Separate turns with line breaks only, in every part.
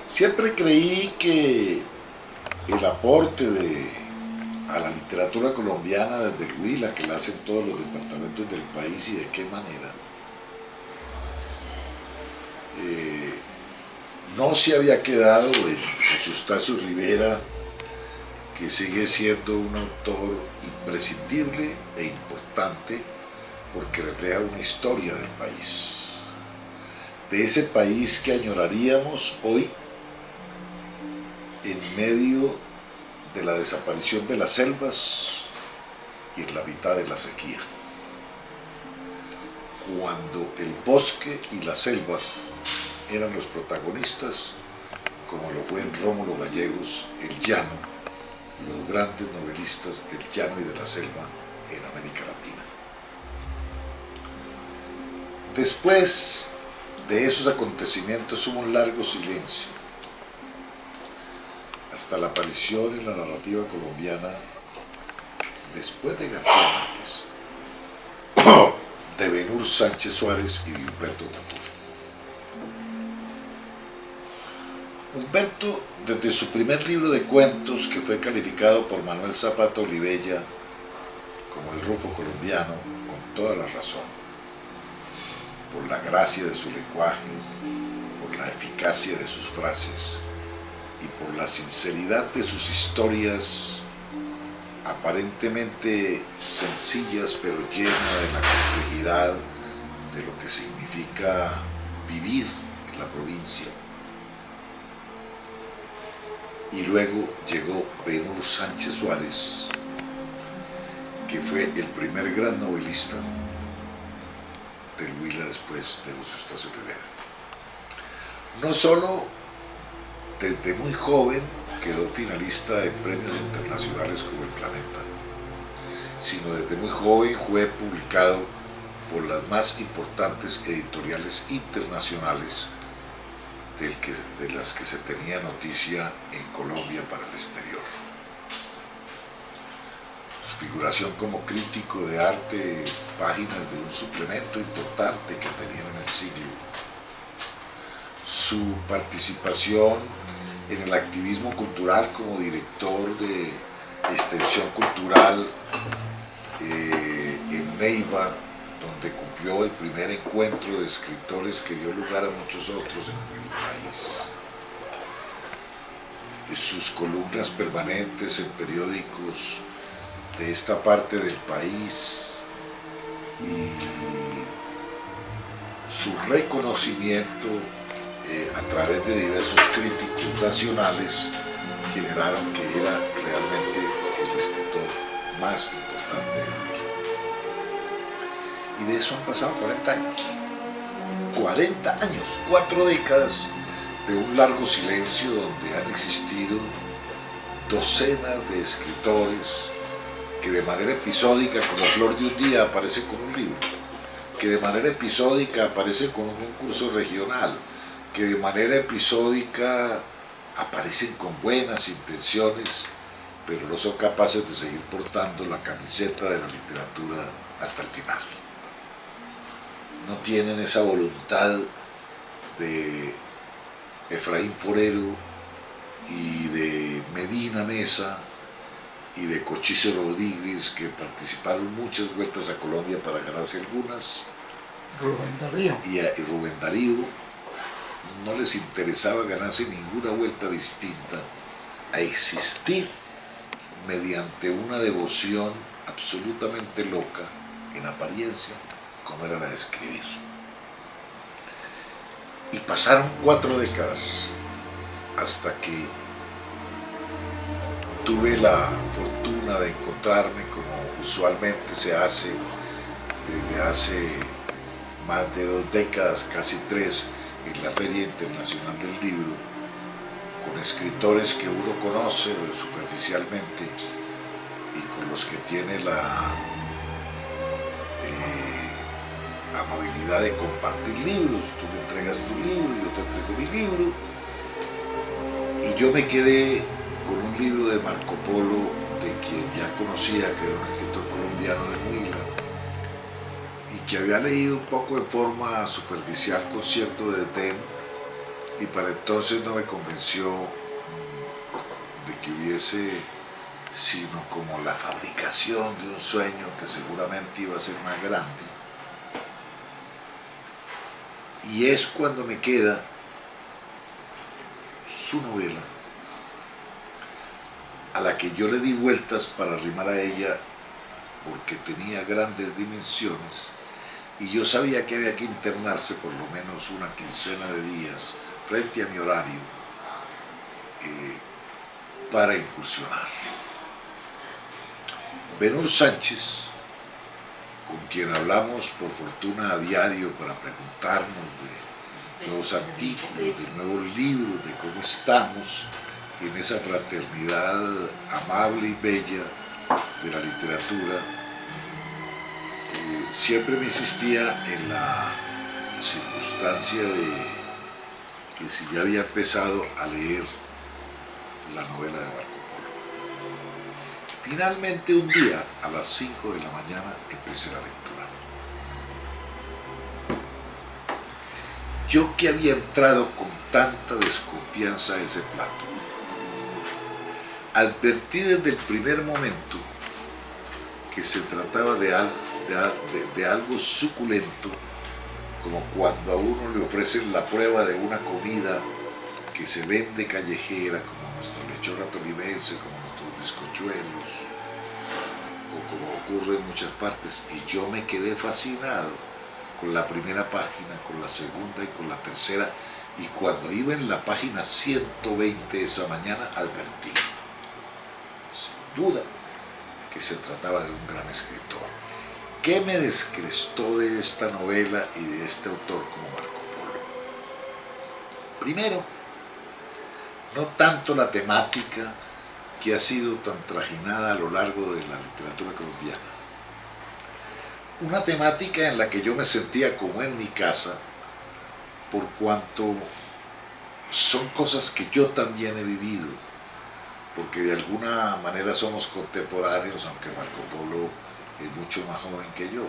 Siempre creí que el aporte a la literatura colombiana desde el Huila, que la hacen todos los departamentos del país y de qué manera, eh, no se había quedado en José Eustacio Rivera, que sigue siendo un autor imprescindible e importante porque refleja una historia del país, de ese país que añoraríamos hoy en medio de la desaparición de las selvas y en la mitad de la sequía, cuando el bosque y la selva eran los protagonistas, como lo fue en Rómulo Gallegos, El Llano, los grandes novelistas del llano y de la selva en América Latina. Después de esos acontecimientos hubo un largo silencio, hasta la aparición en la narrativa colombiana, después de García Márquez, de Benhur Sánchez Suárez y de Humberto Tafur. Humberto, desde su primer libro de cuentos, que fue calificado por Manuel Zapata Olivella como el Rufo colombiano, con toda la razón, por la gracia de su lenguaje, por la eficacia de sus frases y por la sinceridad de sus historias, aparentemente sencillas pero llenas de la complejidad de lo que significa vivir en la provincia. Y luego llegó Benhur Sánchez Suárez, que fue el primer gran novelista del Huila después de José Eustacio Rivera. No solo desde muy joven quedó finalista de premios internacionales como El Planeta, sino desde muy joven fue publicado por las más importantes editoriales internacionales de las que se tenía noticia en Colombia para el exterior. Su figuración como crítico de arte, páginas de un suplemento importante que tenían en el siglo, su participación en el activismo cultural como director de extensión cultural en Neiva, donde cumplió el primer encuentro de escritores que dio lugar a muchos otros en el país. Sus columnas permanentes en periódicos de esta parte del país y su reconocimiento a través de diversos críticos nacionales generaron que era realmente el escritor más importante del mundo. Y de eso han pasado 40 años. 40 años, 4 décadas de un largo silencio donde han existido docenas de escritores que de manera episódica, como Flor de un Día, aparece con un libro, que de manera episódica aparece con un concurso regional, que de manera episódica aparecen con buenas intenciones, pero no son capaces de seguir portando la camiseta de la literatura hasta el final. No tienen esa voluntad de Efraín Forero y de Medina Mesa y de Cochise Rodríguez, que participaron muchas vueltas a Colombia para ganarse algunas.
Rubén Darío.
Y Rubén Darío no les interesaba ganarse ninguna vuelta distinta a existir mediante una devoción absolutamente loca, en apariencia, como era la de escribir. Y pasaron 4 décadas hasta que tuve la fortuna de encontrarme, como usualmente se hace desde hace más de 2 décadas, casi 3, en la Feria Internacional del Libro, con escritores que uno conoce superficialmente y con los que tiene la amabilidad de compartir libros. Tú me entregas tu libro, yo te entrego mi libro, y yo me quedé con un libro de Marco Polo, de quien ya conocía que era un escritor colombiano de Huila, y que había leído un poco de forma superficial con cierto desdén, y para entonces no me convenció de que hubiese sino como la fabricación de un sueño que seguramente iba a ser más grande. Y es cuando me queda su novela, a la que yo le di vueltas para arrimar a ella porque tenía grandes dimensiones y yo sabía que había que internarse por lo menos una quincena de días frente a mi horario para incursionar. Benur Sánchez, con quien hablamos por fortuna a diario para preguntarnos de nuevos artículos, de nuevos libros, de cómo estamos en esa fraternidad amable y bella de la literatura, siempre me insistía en la circunstancia de que si ya había empezado a leer la novela de Marco Polo. Finalmente un día a las 5 de la mañana empecé la lectura. Yo que había entrado con tanta desconfianza a ese plato, advertí desde el primer momento que se trataba de algo suculento, como cuando a uno le ofrecen la prueba de una comida que se vende callejera, como nuestro lechón tolimense, como nuestros bizcochuelos, o como ocurre en muchas partes. Y yo me quedé fascinado con la primera página, con la segunda y con la tercera, y cuando iba en la página 120 esa mañana advertí, sin duda, que se trataba de un gran escritor. ¿Qué me descrestó de esta novela y de este autor como Marco Polo? Primero, no tanto la temática que ha sido tan trajinada a lo largo de la literatura colombiana. Una temática en la que yo me sentía como en mi casa, por cuanto son cosas que yo también he vivido, porque de alguna manera somos contemporáneos, aunque Marco Polo es mucho más joven que yo.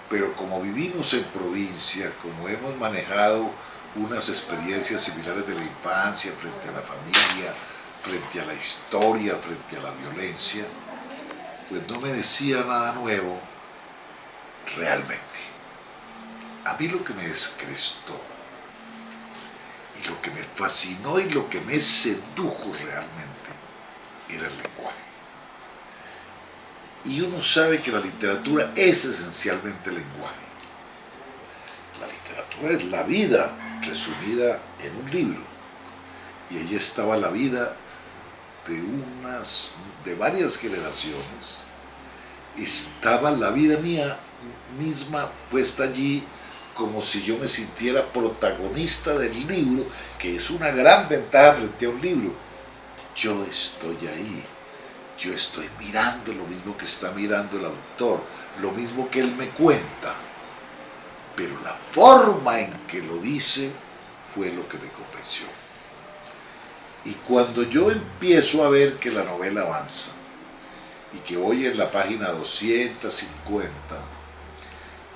Pero como vivimos en provincia, como hemos manejado unas experiencias similares de la infancia frente a la familia, frente a la historia, frente a la violencia, pues no me decía nada nuevo realmente. A mí lo que me descrestó y lo que me fascinó y lo que me sedujo realmente era el lenguaje. Y uno sabe que la literatura es esencialmente lenguaje. La literatura es la vida resumida en un libro. Y ahí estaba la vida de varias generaciones. Estaba la vida mía misma puesta allí como si yo me sintiera protagonista del libro, que es una gran ventaja frente a un libro. Yo estoy ahí. Yo estoy mirando lo mismo que está mirando el autor, lo mismo que él me cuenta, pero la forma en que lo dice fue lo que me convenció. Y cuando yo empiezo a ver que la novela avanza, y que voy en la página 250,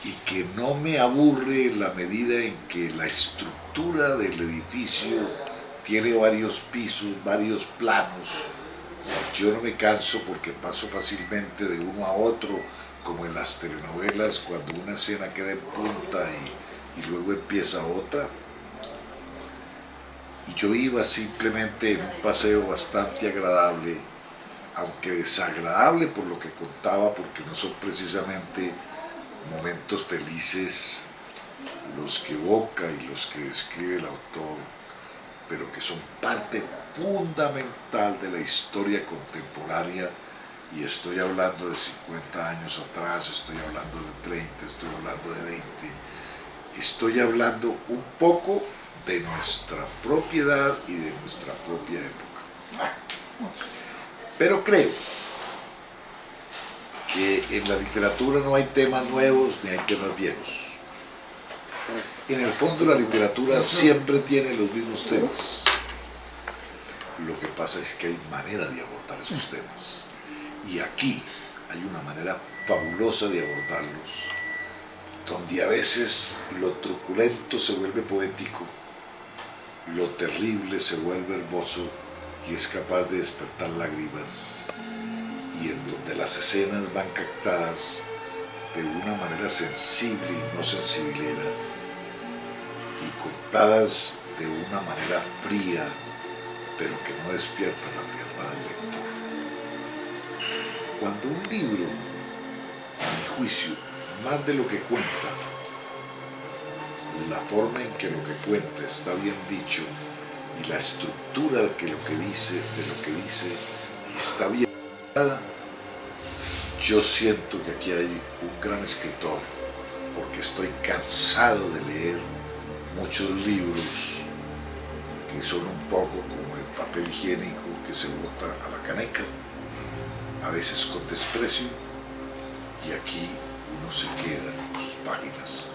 y que no me aburre en la medida en que la estructura del edificio tiene varios pisos, varios planos, yo no me canso porque paso fácilmente de uno a otro, como en las telenovelas, cuando una escena queda en punta y luego empieza otra. Y yo iba simplemente en un paseo bastante agradable, aunque desagradable por lo que contaba, porque no son precisamente momentos felices los que evoca y los que describe el autor, pero que son parte fundamental de la historia contemporánea, y estoy hablando de 50 años atrás, estoy hablando de 30, estoy hablando de 20, estoy hablando un poco de nuestra propiedad y de nuestra propia época. Pero creo que en la literatura no hay temas nuevos ni hay temas viejos. En el fondo la literatura siempre tiene los mismos temas. Lo que pasa es que hay manera de abordar esos temas. Y aquí hay una manera fabulosa de abordarlos, donde a veces lo truculento se vuelve poético lo terrible se vuelve hermoso y es capaz de despertar lágrimas, y en donde las escenas van captadas de una manera sensible y no sensibilera, y contadas de una manera fría, pero que no despierta la frialdad del lector. Cuando un libro, a mi juicio, más de lo que cuenta, la forma en que lo que cuenta está bien dicho y la estructura de lo que dice está bien dada, yo siento que aquí hay un gran escritor, porque estoy cansado de leer muchos libros que son un poco como el papel higiénico que se bota a la caneca, a veces con desprecio, y aquí uno se queda en sus páginas.